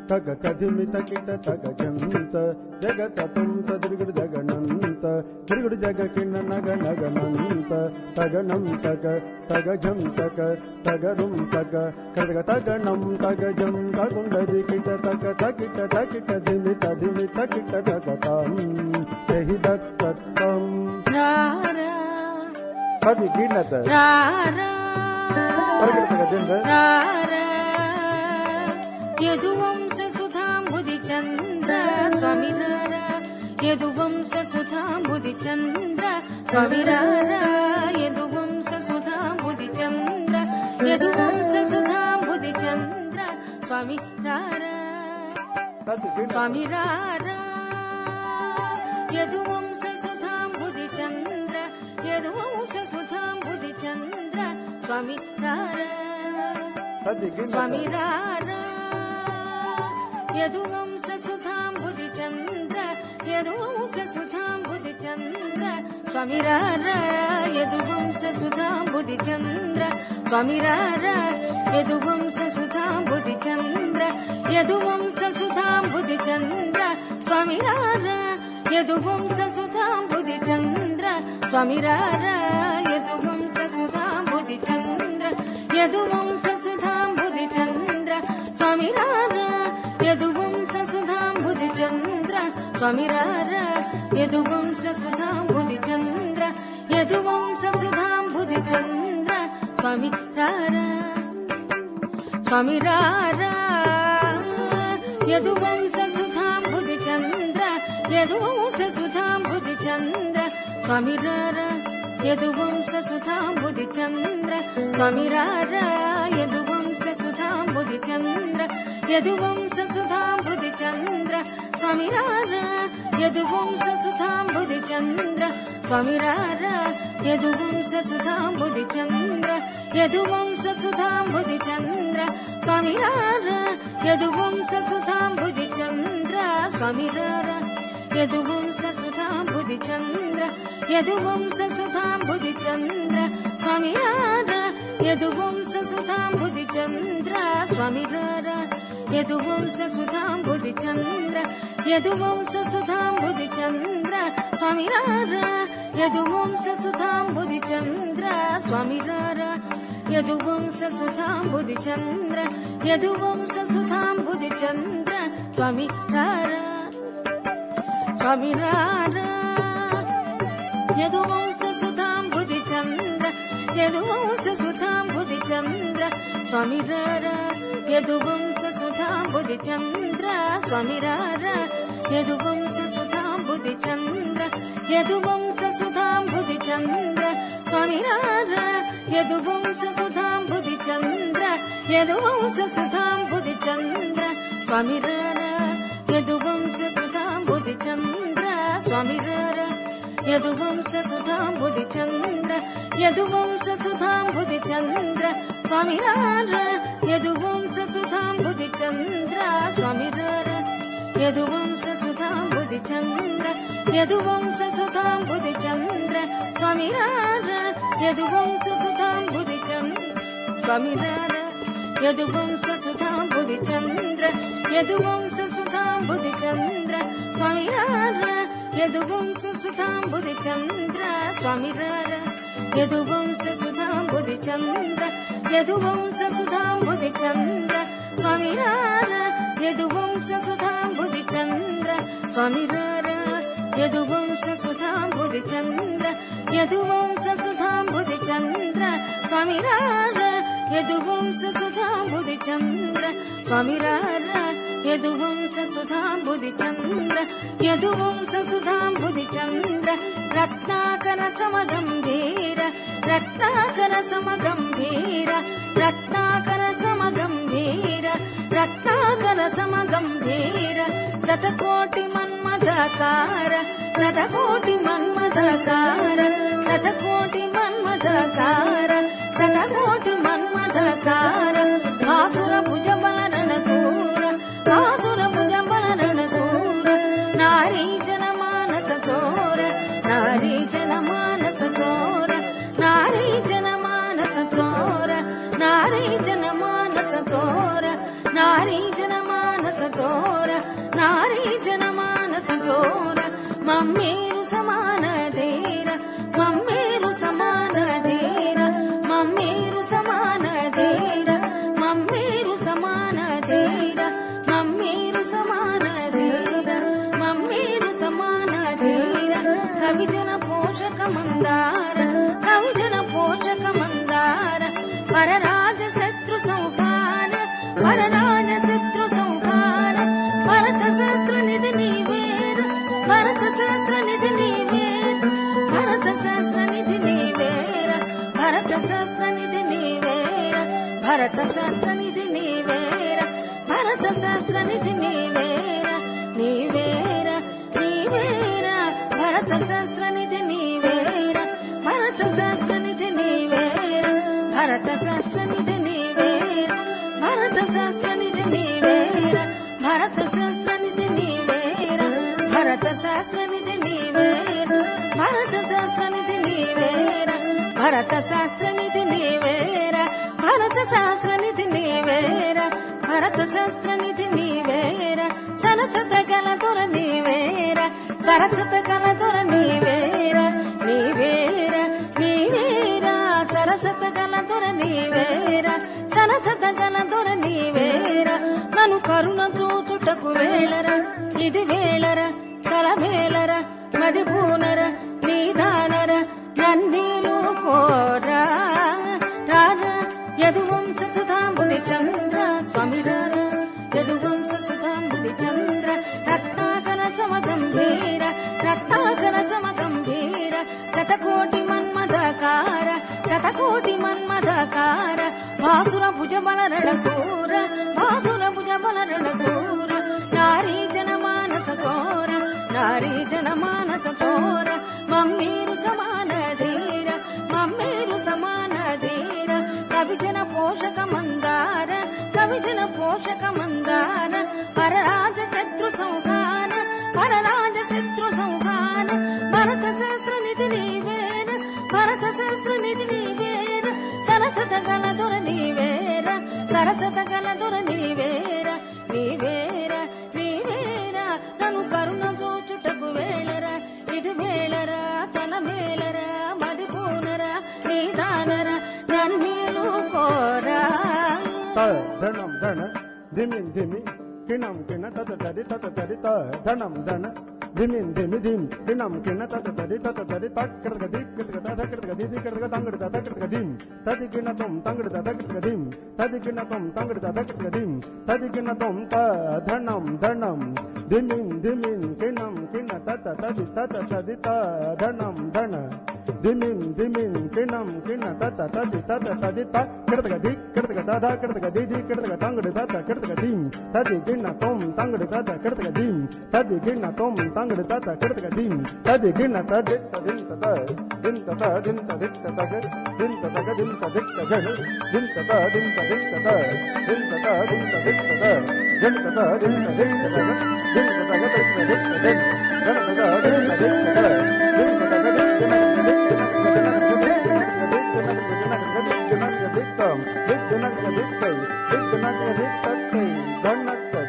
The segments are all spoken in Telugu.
తగ కదిమిత కిట తగ జంత జగతంత తిరుగుడు జగనంత తిరుగుడు జగ కిన్న నగ నగనంత తగనం తగ తగ జం తగ తగరుం తగ కదగ తగనం తగ జం తగుండది కిట తగ తకిట తకిట దిమిత దిమిత కిట తగతం తెహి దత్తం అది గిన్నత యదువంశ సుధాంబుది చంద్ర స్వామి రారా యదువంశ సుధాంబుది చంద్ర స్వామి రారా యదువంశ సుధాంబుది చంద్ర యదువంశ సుధాంబుది చంద్ర స్వామి రారా స్వామి రారా యదువంశ సుధాంబుది చంద్ర యదువంశ సుధాంబుది చంద్ర స్వామి రారా స్వామి రారా యదువంశ సుధాంబుది చంద్ర యదువంశ సుధాంబుది చంద్ర స్వామి రారా యదువంశ సుధాంబుది చంద్ర స్వామి రారా యదువంశ సుధాంబుది చంద్ర యదువంశ సుధాంబుది చంద్ర స్వామి రారా యదువంశ సుధాంబుది చంద్ర స్వామి రారా యదువంశ సుధాంబుది చంద్ర యదువంశ సుధాంబుది చంద్ర స్వామి రారా యదువంశ సుధాంబుది చంద్ర స్వామి రారా యదువంశ సుధాంబుది చంద్ర యదువంశ సుధాంబుది చంద్ర స్వామి రారా స్వామి రారా యదువంశ సుధాంబుది చంద్ర యదువంశ సుధాంబుది చంద్ర స్వామి రారా యదువంశ సుధాంబుది చంద్ర స్వామి రారా యదువంశ సుధాంబుది చంద్ర యదువంశ సుధాంబుది చంద్ర స్వామి రారా యదువంశ సుధాంబుది చంద్ర స్వామి రారా యదువంశ సుధాంబుది చంద్ర యదువంశ సుధాంబుది చంద్ర స్వామి రారా యదువంశ సుధాంబుది చంద్ర స్వామి రారా యదువంశ సుధాంబుది చంద్ర యదువంశ సుధాంబుది చంద్ర స్వామి రారా యదువంశ సుధాంబుది చంద్ర స్వామి రారా యదువంశ సుధాంబుది చంద్ర యదువంశ సుధాంబుది చంద్ర స్వామి రారా యదువంశ సుధాంబుది చంద్ర స్వామి రారా యదువంశ సుధాంబుది చంద్ర యదువంశ సుధాంబుది చంద్ర స్వామి రారా స్వామి రారా యదువంశ సుధాంబుది చంద్ర యదువంశ సుధాంబుది చంద్ర స్వామి రారా యదువంశ సుధాంబుది చంద్ర స్వామి రారా యదువంశ సుధాంబుది చంద్ర యదువంశ సుధాంబుది చంద్ర స్వామి రారా యదువంశ సుధాంబుది చంద్ర యదువంశ సుధాంబుది చంద్ర స్వామి రారా యదువంశ సుధాంబుది చంద్ర స్వామి రారా యదువంశ సుధాంబుది చంద్ర యదువంశ సుధాంబుది చంద్ర స్వామి రారా యదువంశ సుధాంబుది చంద్ర స్వామి రారా యదువంశ సుధాంబుది చంద్ర యదువంశ సుధాంబుది చంద్ర స్వామి రారా యదువంశ సుధాంబుది చంద్ర స్వామి రారా యదువంశ సుధాంబుది చంద్ర యదువంశ సుధాంబుది చంద్ర స్వామి రారా యదువంశ సుధాంబుది చంద్ర స్వామి రారా యదువంశ సుధాంబుది చంద్ర యదువంశ సుధాంబుది చంద్ర స్వామి రారా యదువంశ సుధాంబుది చంద్ర స్వామి రారా యదువంశ సుధాంబుది చంద్ర యదువంశ సుధాంబుది చంద్ర స్వామి రారా యదువంశ సుధాంబుది చంద్ర స్వామి రారా యదువంశ సుధాంబుది చంద్ర యదువంశ సుధాంబుది చంద్ర రత్నాకర సమగంభీర రత్నాకర సమగంభీర రత్నాకర సమగంభీర రత్నాకర సమగంభీర శతకోటి మన్మథకార శతకోటి మన్మథకార శతకోటి మన్మథకార శతకోటి మన్మథకార ನಾರಿ ಜನಮಾನಸ ಚೋರ ನಾರಿ ಜನಮಾನಸ ಚೋರ ನಾರಿ ಜನಮಾನಸ ಚೋರ ಮಮ್ಮೇರು ಸಮಾನ ಧೀರ ಮಮ್ಮೇರು ಸಮಾನ ಧೀರ ಮಮ್ಮೇರು ಸಮಾನ ಧೀರ ಮಮ್ಮೇರು ಸಮಾನ ಧೀರ ಮಮ್ಮೇರು ಸಮಾನ ಧೀರ ಮಮ್ಮೇರು ಸಮಾನ ಧೀರ ಕವಿಜನ ಪೋಷಕ ಮಂದಾರ ಕವಿಜನ ಪೋಷಕ ಮಂದಾರ ಪರರಾಜ ಶತ್ರು ಸಂಹಾರ ಪರರಾಜ ಶತ್ರು ಸಂಹಾರ ಭರತ ಸಹಸ್ರ ನಿಧಿ ನೀವೇರ ಭರತ ಸಹಸ್ರ ನಿಧಿ ನೀವೇರ ಭರತ ಸಹಸ್ರ ನಿಧಿ ನೀವೇರ ಭರತ ಸಹಸ್ರ ನಿಧಿ ನೀವೇರ ಭರತ ಸಹಸ್ರ ನಿಧಿ ನೀವೇರ ಭರತ ಸಹಸ್ರ ನಿಧಿ ನೀವೇರ ನೀವೇರ ನೀವೇರ ಭರತ ಸಹಸ್ರ ನಿಧಿ ನೀವೇರ ಭರತ ಸಹಸ್ರ ನಿಧಿ ನೀವೇರ ಭರತ ಸಹಸ್ರ ನಿಧಿ ನೀವೇರ ಭರತ ಸಹಸ್ರ ನಿಧಿ ನೀವೇರ ಭರತ ಸಹಸ್ರ ನಿಧಿ ನೀವೇರ ಭರತ ಸಹಸ್ರ ನಿಧಿ ನೀವೇರ ಭರತ ಸಹಸ್ರ ನಿಧಿ ನೀವೇರ ಭರತ ಸಹಸ್ರ ನಿಧಿ ನೀವೇರ ಭರತ ಸಹಸ್ರ ನಿಧಿ ನೀವೇರ ಭರತ ಸಹಸ್ರ ನಿಧಿ ನೀವೇರ ಸರಸದ ಕಲದೊರ ನೀವೇರ ಸರಸದ ಕಲದೊರ ನೀವೇರ ನೀವೇರ ನೀವೇರ ಸರಸದ ಕಲದೊರ ನೀವೇರ సరసత గలదొర నీవేర నన్ను కరుణ చూచుటకు వేళర ఇది వేళర చలమేలర మది పూనర నీదానర నన్నీలు కోరా రార యదువంశ సుధాంబుది చంద్ర స్వామి రార యదువంశ సుధాంబుది చంద్ర రత్నాకర సమగంభీర రత్నాకర సమగంభీర శతకోటి మన్మథకార శతకోటి మన్మథకార భాసుర భుజ బలరణ సూర భాసుర భుజ బలరణ సూర నారీ జనమానస చోర నారీ జనమానస చోర మమ్మీరు సమాన ధీర మమ్మీరు సమాన ధీర కవిజన పోషక మందార కవిజన పోషక మందార పరరాజ శత్రు సంహార పరరాజ శత్రు సంహార భరత సహస్ర నిధి నీవేర భరత సహస్ర నిధి నీవేర సరసత గలదొర నీవేర సరసత గలదొర నీవేర నీవేర నీవేర నన్ను కరుణ చూచుటకు వేళర ఇది వేళర చలమేలర మది పూనర నీదానర నన్మీలు కోరా ధనం ధన ధిమిన్ ధిమి కిణం కిణ తత తరి ధనం ధన ధిమిన్ ధిమి ధిమ్ కిణం కిణ తత తరి తక్కడగ దిక్కడగ తక్కడగ దిక్కడగ తంగడ తక్కడగ దిమ్ తది కిణ తొం తంగడ తక్కడగ దిమ్ తది కిణ తొం తంగడ తక్కడగ దిమ్ తది కిణ తొం ధనం ధనం ధిమిన్ ధిమిన్ కిణం కిణ తత తది ధనం ధన ధిమిన్ ధిమిన్ కిణం కిణ తత తది తక్కడగ దిక్కడగ తక్కడగ దిక్కడగ తంగడ తక్కడగ దిమ్ తది కిణ తొం తంగడ తక్కడగ దిమ్ తది కిణ తొం తంగడ తక్కడగ దిమ్ తది కిణ తది తదిన్ తద దిన్ తద దిన్ తదిక్ తదగ దిన్ తదగ దిన్ తదిక్ తగ దిన్ తద దిన్ తదిక్ తద దిన్ తద దిన్ తదిక్ తద దిన్ తద దిన్ తదిక్ తదగ దిన్ తదగ దిన్ తదిక్ తద దిన్ తద దిన్ తదిక్ తద దిన్ తదగ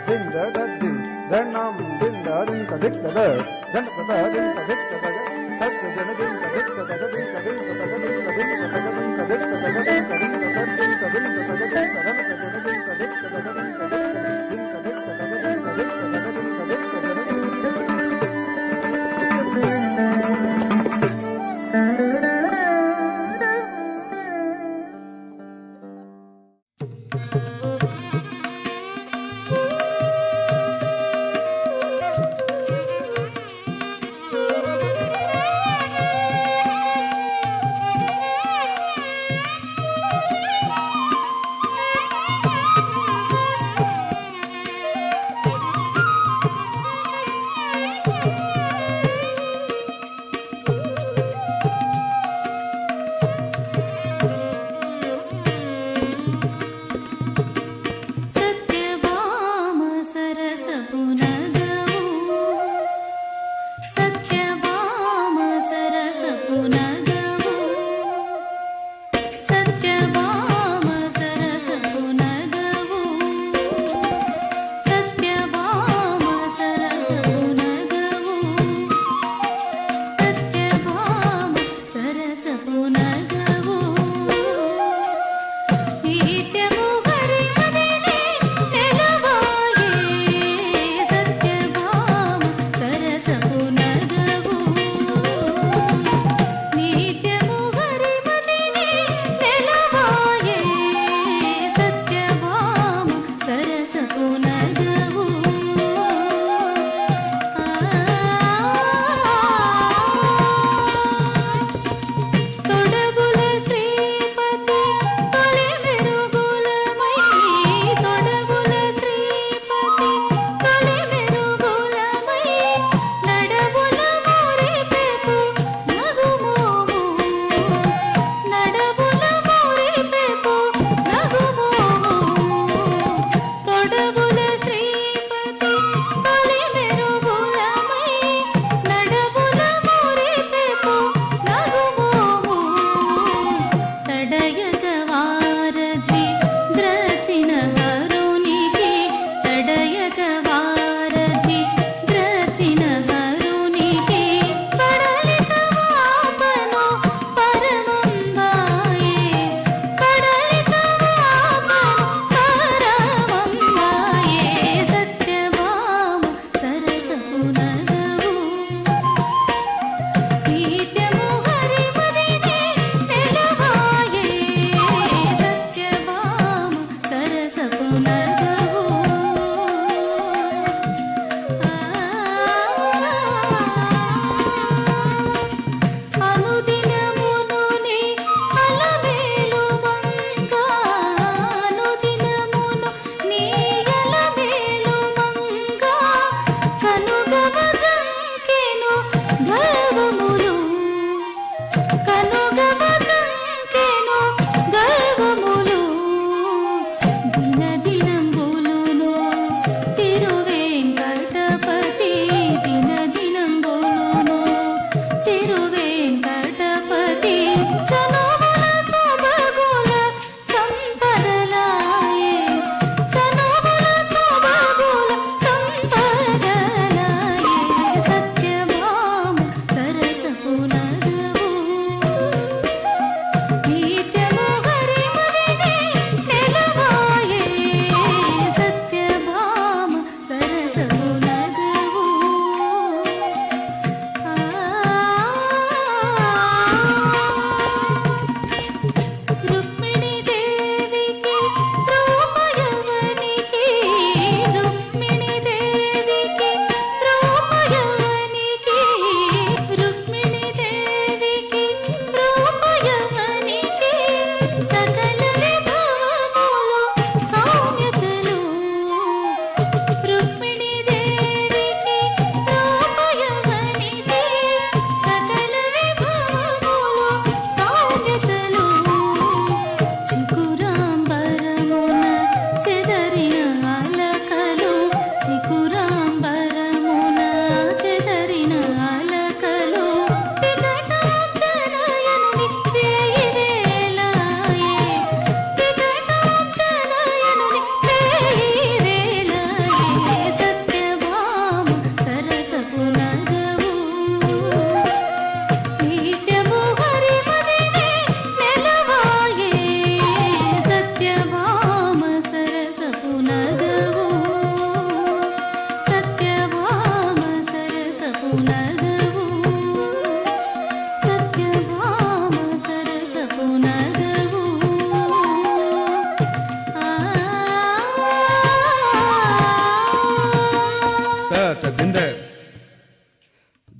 దిన్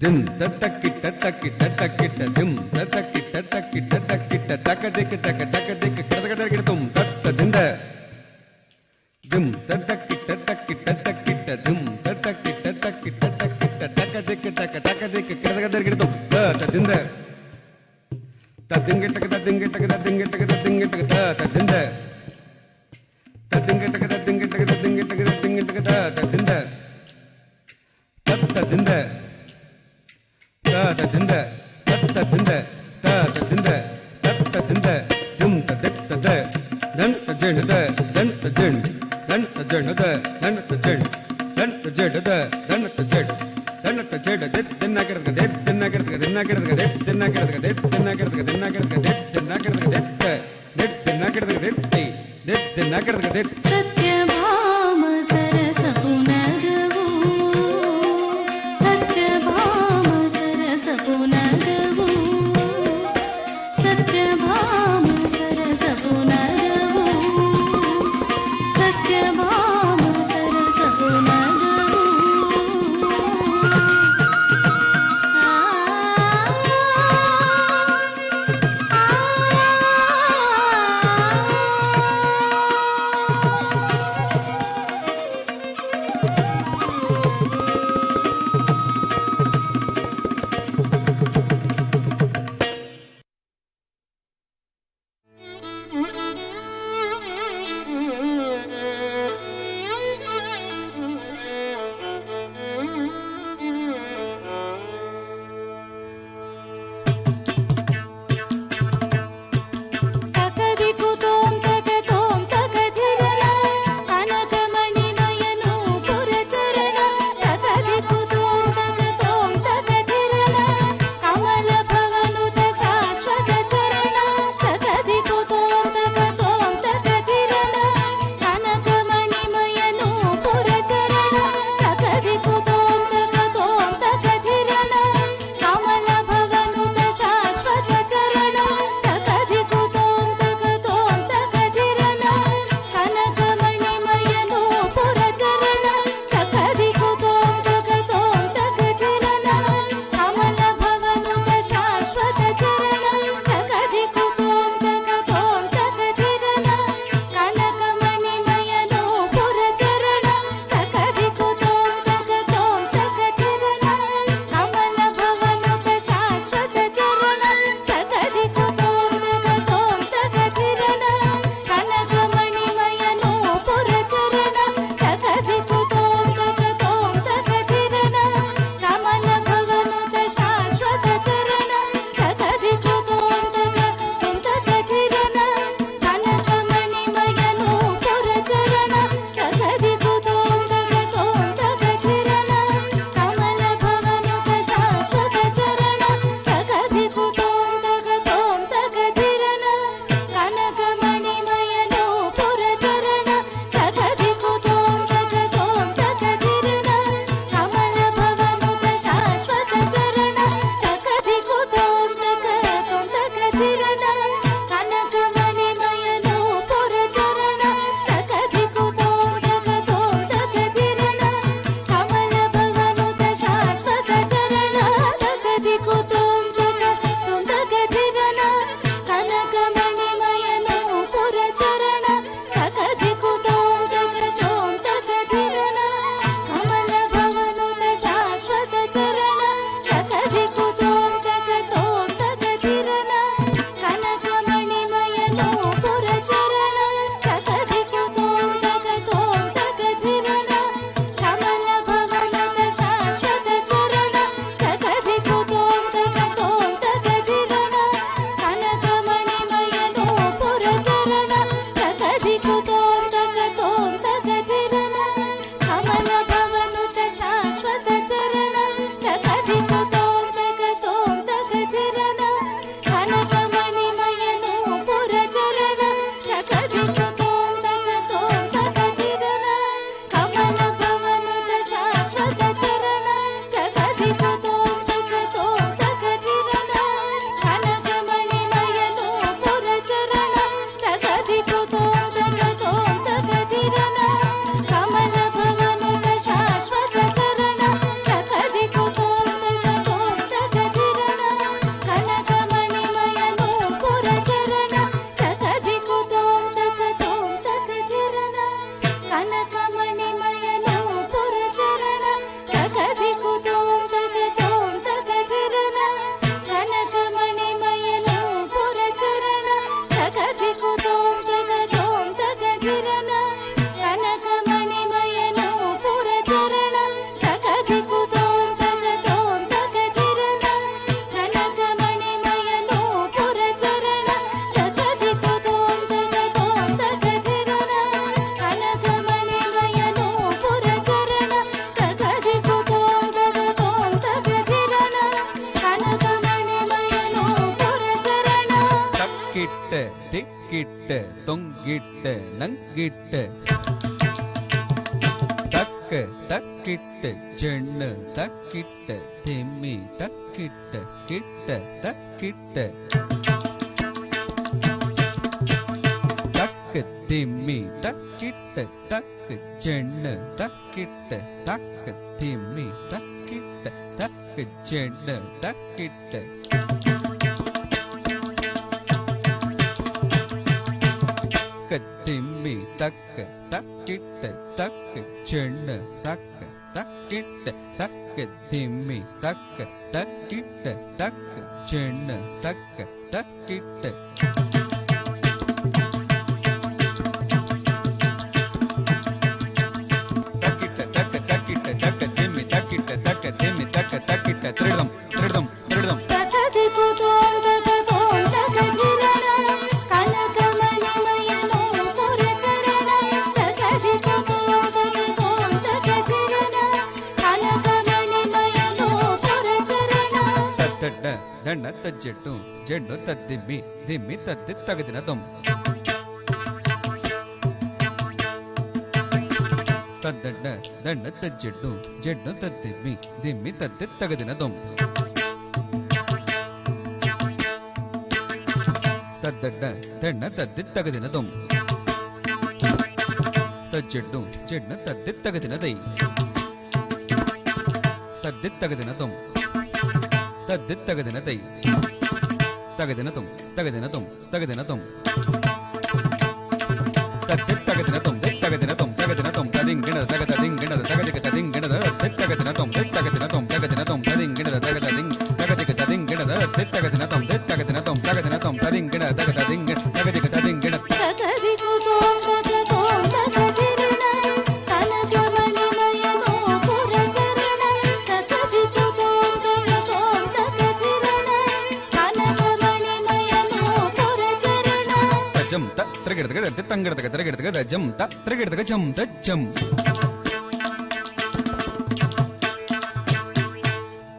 dim tatakita takita takita dim tatakita takita takita takadik takadik kadakadakita tum tatadinda dim tatakita takita takita dim tatakita takita takita takadik takadik kadakadakita tum tatadinda tadingita tadingita tadingita tadingita tatadinda tadingita tadingita tadingita tadingita tatadinda tatadinda tatadinda tatadinda tatadinda tatadinda dum tadaktada dan tajenada dan tajen dan tajenada dan tajen dan tajenada dan tajen dan tajeda dinnagarga dinnagarga dinnagarga dinnagarga dinnagarga dinnagarga dinnagarga dinnagarga dinnagarga Satyabhama ಸರಸಪು ನಗವು Satyabhama ಸರಸಪು ನಗವು Satyabhama ಸರಸಪು ನಗವು Satyabhama ಸರಸಪು ನಗವು ಧಿರನ ಕನಕಮಣಿಮಯನು ಪುರಚರಣ ತಗದಿಕು ತೋಂ ತಗಧಿರನ ಕನಕಮಣಿಮಯನು ಪುರಚರಣ ತಗದಿಕು ತೋಂ ತಗಧಿರನ ಕನಕಮಣಿಮಯನು ಪುರಚರಣ ತಗದಿಕು ತೋಂ ತಗಧಿರನ ಕನಕಮಣಿಮಯನು ಪುರಚರಣ தக்கிட்ட திக்கிட்ட தொங்கிட்ட நங்கிட்ட தக்க தக்கிட்ட ஜெண்ணு தக்கிட்ட திம்மி தக்கிட்ட கிட்ட தக்கிட்ட தக்கு திம்மி தக்கிட்ட தக்கு ஜெண்ணு தக்கிட்ட தக்கு திம்மி தக்கிட்ட தக்கு ஜெண்ணு தக்கிட்ட திம்மி தக்க தக்கிட்ட தக்கு செண்ணு தக்க தக்கிட்ட தக்கு திம்மி தக்க தக்கிட்ட தக்கு செண்ணு தக்க தக்கிட்ட தக்கிட்ட தக்க தக்கிட்ட தக்க திம்மி தக்கிட்ட தக்க திம்மி தக்க தக்கிட்ட திருடம் திருடம் திருடம் ತಗದಿಕು ತೋಂ ತಗಧಿರನ ಕನಕಮಣಿಮಯನು ಪುರಚರಣ ತಗದಿಕು ತೋಂ ತಗಧಿರನ ಕನಕಮಣಿಮಯನು ಪುರಚರಣ ತತ್ತಡ್ಡ ದಂಡ ತಜ್ಜೆಟ್ಟು ಜೆಂಡು ತದ್ದಿಮ್ಮಿ ದಿಮ್ಮಿ ತದ್ದಿ ತಗದಿನ ದೊಮ್ ತದ್ದಡ್ಡ ದಂಡ ತಜ್ಜೆಟ್ಟು ಜೆಂಡು ತದ್ದಿಮ್ಮಿ ದಿಮ್ಮಿ ತದ್ದಿ ತಗದಿನ ದೊಮ್ ತದ್ದಡ್ಡ ದಂಡ ತದ್ದಿ ತಗದಿನ ದೊಮ್ ತಜ್ಜೆಡ್ಡು ಜೆಂಡು ತದ್ದಿ ತಗದಿನ ದೈ ತದ್ದಿ ತಗದಿನ ದೊಮ್ ತದ್ದಿ ತಗದಿನ ದೈ ತಗದಿನ ತುಂ ತಗದಿನ ತುಂ ತಗದಿನ ತುಂ ತದ್ದಿ ತಗದಿನ ತುಂ ತಗದಿನ ತುಂ ತಗದಿನ ತುಂ ತದಿಂಗಿಣದ ತಗದ ದಿಂಗಿಣದ ತಗದಿಕ ತದಿಂಗಿಣದ ತಗದಿನ ತುಂ ತಗದಿನ ತುಂ ತಗದಿನ ತುಂ ತದಿಂಗಿಣದ ತಗದ ದಿಂಗ್ ತಗದಿಕ ತದಿಂಗಿಣದ ತಗದಿನ ತುಂ ತಗದಿನ ತುಂ ತಗದಿನ ತುಂ ತದಿಂಗಿಣ ತಗದ ದಿಂಗ್ ತಗದಿಕ ತದಿಂಗಿಣ ತಗದಿಕು ತೋಂ ತಗಧಿರನ ಕನಕಮಣಿಮಯನು ಪುರಚರಣ ತಗದಿಕು ತೋಂ ತಗಧಿರನ ಕನಕಮಣಿಮಯನು ಪುರಚರಣ ತಜಂ ತ ತ್ರಗಿಡದಗ ತಂಗಿಡದಗ ತ್ರಗಿಡದಗ ಜಂ ತ ತ್ರಗಿಡದಗ ಜಂ ತಜ್ಜಂ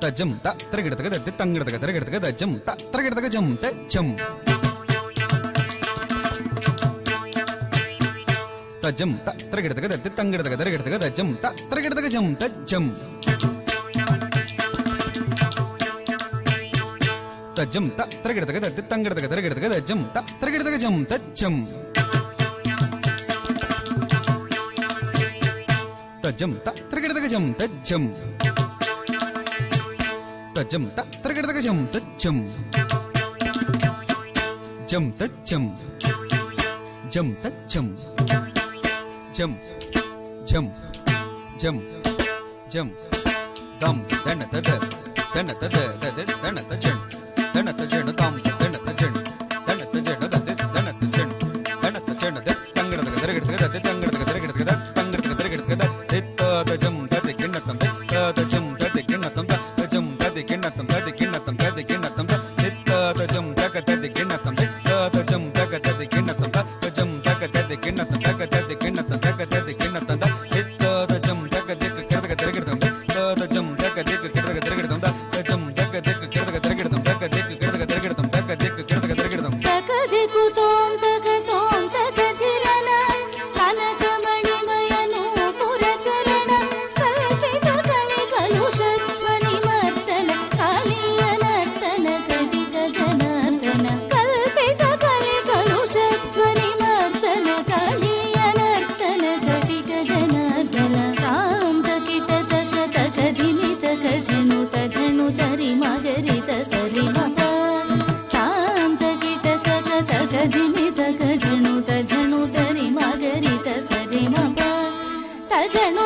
ತಜಂ ತ ತ್ರಗಿಡದಗ ತಂಗಿಡದಗ ತ್ರಗಿಡದಗ ಜಂ ತ ತ್ರಗಿಡದಗ ಜಂ ತಜ್ಜಂ ತಜಂ ತ ತ್ರಗಿಡದಗ ತಂಗಿಡದಗ ತ್ರಗಿಡದಗ ಜಂ ತ ತ್ರಗಿಡದಗ ಜಂ ತಜ್ಜಂ ತಜ್ಜಂ ತ ತ್ರಗಿಡದಗ ತಂಗಿಡದಗ ತ್ರಗಿಡದಗ ಜಂ ತ ತ್ರಗಿಡದಗ ಜಂ ತಜ್ಜಂ ತಜ್ಜಂ ತ ತ್ರಗಿಡದಗ ಜಂ ತಜ್ಜಂ ತಜ್ಜಂ ತ ತ್ರಗಿಡದಗ ಜಂ ತಜ್ಜಂ ಜಂ ತಜ್ಜಂ ಜಂ ತಜ್ಜಂ ಜಂ ಜಂ ಜಂ ಜಂ ದಂ ದಣ ತದ ದಣ ತದ ದಣ ತಜಂ ದಣ ತಜಣ ದಂ ದಣ ತಜಣ ದಣ ತಜಣ ದಣ ತಜಣ ದಣ ತಜಣ ತಂಗಡದಗ ದರಗಿಡದಗ ತಂಗಡದಗ ದರಗಿಡದಗ ತಂಗಡದಗ ದರಗಿಡದಗ ತಜಂ ತದೆ ಕಿಣ್ಣತಂ ತಜಂ ತದೆ ಕಿಣ್ಣತಂ ತಜಂ ತದೆ ಕಿಣ್ಣತಂ ತದೆ ಕಿಣ್ಣತಂ ತದೆ ಕಿಣ್ಣತಂ ತಜಂ ತಗ ತದೆ ಕಿಣ್ಣತಂ ತಜಂ ತಗ ತದೆ ಕಿಣ್ಣತಂ ತಜಂ ತಗ ತದೆ ಕಿಣ್ಣತಂ ತಗ ತದೆ ಕಿಣ್ಣತಂ ತಗ ತದೆ ಕಿಣ್ಣತಂ ತಜಂ ತಗ ದಿಕ್ಕ ಕೆಡದಗ ದರಗಿಡದಂ ತಜಂ ತಗ ದಿಕ್ಕ ಕೆಡದಗ ದರಗಿಡದಂ ತಜಂ ತಗ ದಿಕ್ಕ ಕೆಡದಗ ದರಗಿಡದಂ ತಗ ದಿಕ್ಕ ಕೆಡದಗ ದರಗಿಡದಂ ತಗ ದಿಕ್ಕ ಕೆಡದಗ ದರಗಿಡದಂ ತಗದಿಕು ತೋಂ ತಗಧಿರನ ಕನಕಮಣಿಮಯನು ಪುರಚರಣ ಕಲ್ಪಿತ ಕಲಿ ಕಲುಷಧ್ವನಿ ಮರ್ತನ ಕಾಳಿಯ ನರ್ತನ ಕಟಿಕ ಜನಾರ್ದನ ಕಲ್ಪಿತ ಕಲಿ ಕಲುಷಧ್ವನಿ ಮರ್ತನ ಕಾಳಿಯ ನರ್ತನ ಕಟಿಕ ಜನಾರ್ದನ ತಾಂ ತಕಿಟ ತಕ ತಕಧಿಮಿ ತಕ ಝಣು ತರಿ ಮಗರಿತ ಸರಿ ಮಗ ತಾಂ ತಕಿಟ ತಕ ತಕಧಿಮಿ ತಕ ಝಣು ತರಿ ಮಗರಿತ ಸರಿ ಮಗ ತಜಣು